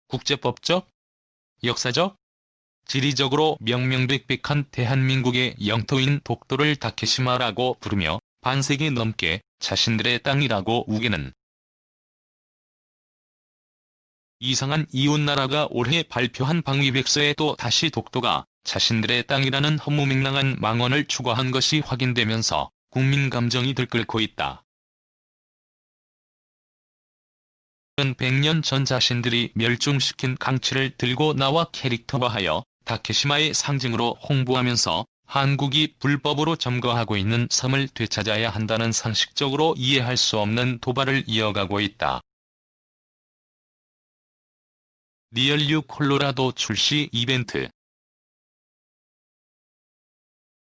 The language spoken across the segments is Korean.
국제법적, 역사적, 지리적으로 명명백백한 대한민국의 영토인 독도를 다케시마라고 부르며 반세기 넘게 자신들의 땅이라고 우기는 이상한 이웃나라가 올해 발표한 방위백서에 또 다시 독도가 자신들의 땅이라는 허무맹랑한 망언을 추가한 것이 확인되면서 국민 감정이 들끓고 있다. 100년 전 자신들이 멸종시킨 강치를 들고 나와 캐릭터화하여 다케시마의 상징으로 홍보하면서 한국이 불법으로 점거하고 있는 섬을 되찾아야 한다는 상식적으로 이해할 수 없는 도발을 이어가고 있다. 리얼유 콜로라도 출시 이벤트.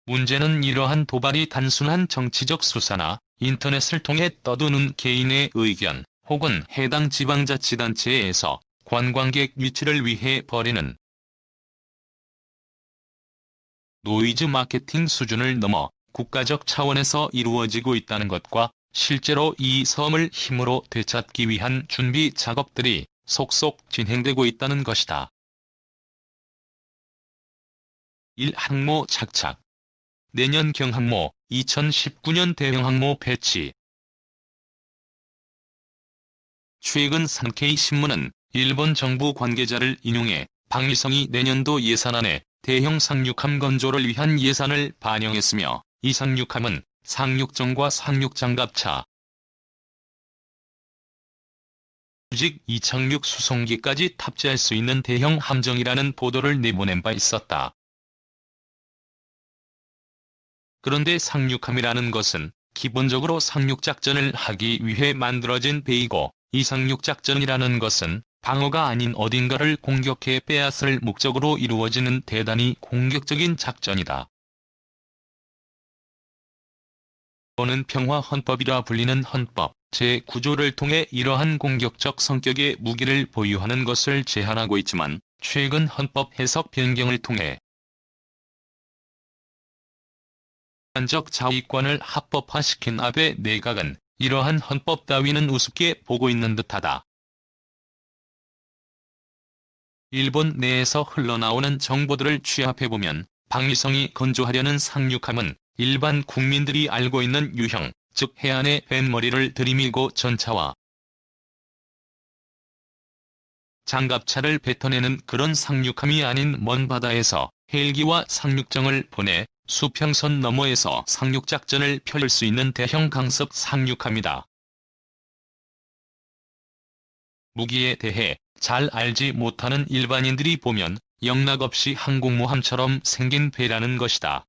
문제는 이러한 도발이 단순한 정치적 수사나 인터넷을 통해 떠도는 개인의 의견 혹은 해당 지방자치단체에서 관광객 유치를 위해 벌이는 노이즈 마케팅 수준을 넘어 국가적 차원에서 이루어지고 있다는 것과 실제로 이 섬을 힘으로 되찾기 위한 준비 작업들이 속속 진행되고 있다는 것이다. 1. 항모 착착. 내년 경항모, 2019년 대형항모 배치. 최근 산케이신문은 일본 정부 관계자를 인용해 방위성이 내년도 예산안에 대형 상륙함 건조를 위한 예산을 반영했으며 이 상륙함은 상륙정과 상륙장갑차, 수직 이착륙 수송기까지 탑재할 수 있는 대형 함정이라는 보도를 내보낸 바 있었다. 그런데 상륙함이라는 것은 기본적으로 상륙작전을 하기 위해 만들어진 배이고 이 상륙작전이라는 것은 방어가 아닌 어딘가를 공격해 빼앗을 목적으로 이루어지는 대단히 공격적인 작전이다. 또는 평화헌법이라 불리는 헌법 제9조를 통해 이러한 공격적 성격의 무기를 보유하는 것을 제한하고 있지만 최근 헌법 해석 변경을 통해 적 자위권을 합법화시킨 아베 내각은 이러한 헌법 따위는 우습게 보고 있는 듯하다. 일본 내에서 흘러나오는 정보들을 취합해보면 방위성이 건조하려는 상륙함은 일반 국민들이 알고 있는 유형, 즉 해안에 뱃머리를 들이밀고 전차와 장갑차를 뱉어내는 그런 상륙함이 아닌 먼 바다에서 헬기와 상륙정을 보내 수평선 너머에서 상륙작전을 펼칠 수 있는 대형 강습 상륙함이다. 무기에 대해 잘 알지 못하는 일반인들이 보면 영락없이 항공모함처럼 생긴 배라는 것이다.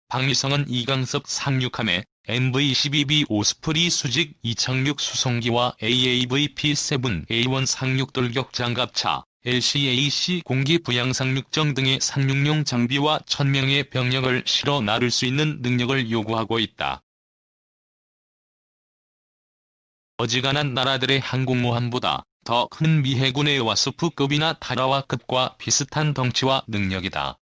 방위성은 이 강습 상륙함에 MV-12B 오스프리 수직 이착륙 수송기와 AAVP-7A1 상륙돌격 장갑차, LCAC 공기 부양 상륙정 등의 상륙용 장비와 1000명의 병력을 실어 나를 수 있는 능력을 요구하고 있다. 어지간한 나라들의 항공모함보다 더 큰 미 해군의 와스프급이나 타라와급과 비슷한 덩치와 능력이다.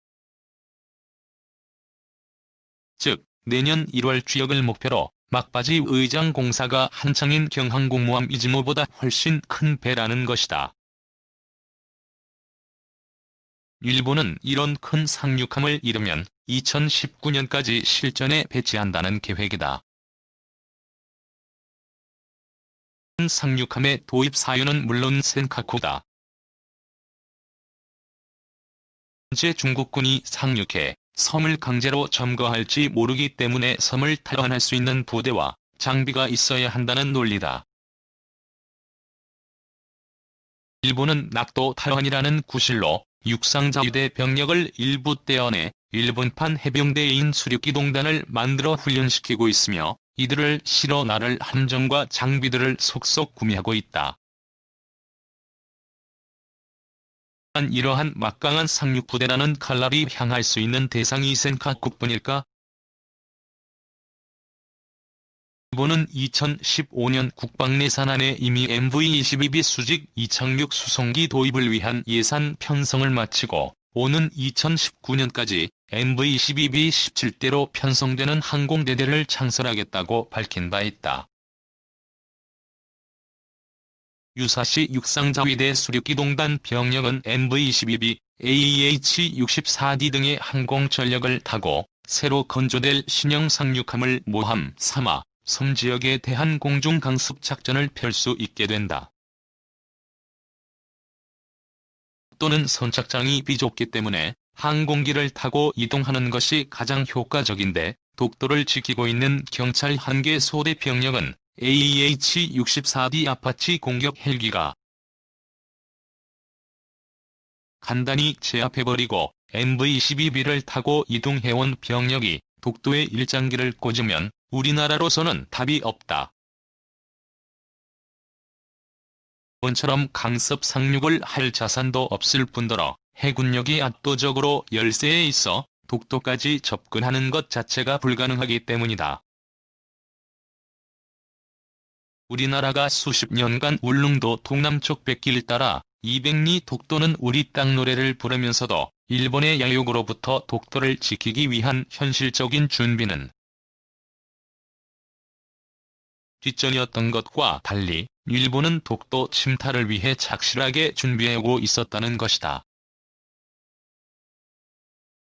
즉, 내년 1월 취역을 목표로 막바지 의장 공사가 한창인 경항공모함 이즈모보다 훨씬 큰 배라는 것이다. 일본은 이런 큰 상륙함을 이르면 2019년까지 실전에 배치한다는 계획이다. 큰 상륙함의 도입 사유는 물론 센카쿠다. 현재 중국군이 상륙해 섬을 강제로 점거할지 모르기 때문에 섬을 탈환할 수 있는 부대와 장비가 있어야 한다는 논리다. 일본은 낙도 탈환이라는 구실로 육상자위대 병력을 일부 떼어내 일본판 해병대인 수륙기동단을 만들어 훈련시키고 있으며 이들을 실어 나를 함정과 장비들을 속속 구매하고 있다. 이러한 막강한 상륙부대라는 칼날이 향할 수 있는 대상이 센카쿠뿐일까? 일본은 2015년 국방예산안에 이미 MV-22B 수직 이착륙 수송기 도입을 위한 예산 편성을 마치고 오는 2019년까지 MV-22B 17대로 편성되는 항공대대를 창설하겠다고 밝힌 바 있다. 유사시 육상자위대 수륙기동단 병력은 MV-12B, AEH-64D 등의 항공 전력을 타고 새로 건조될 신형 상륙함을 모함, 삼하, 섬 지역에 대한 공중 강습 작전을 펼 수 있게 된다. 또는 선착장이 비좁기 때문에 항공기를 타고 이동하는 것이 가장 효과적인데, 독도를 지키고 있는 경찰 한 개 소대 병력은 AEH-64D 아파치 공격 헬기가 간단히 제압해버리고 MV-12B를 타고 이동해온 병력이 독도에 일장기를 꽂으면 우리나라로서는 답이 없다. 원처럼 강습 상륙을 할 자산도 없을 뿐더러 해군력이 압도적으로 열세에 있어 독도까지 접근하는 것 자체가 불가능하기 때문이다. 우리나라가 수십 년간 울릉도 동남쪽 백길 따라 200리 독도는 우리 땅 노래를 부르면서도 일본의 야욕으로부터 독도를 지키기 위한 현실적인 준비는 뒷전이었던 것과 달리 일본은 독도 침탈을 위해 착실하게 준비해오고 있었다는 것이다.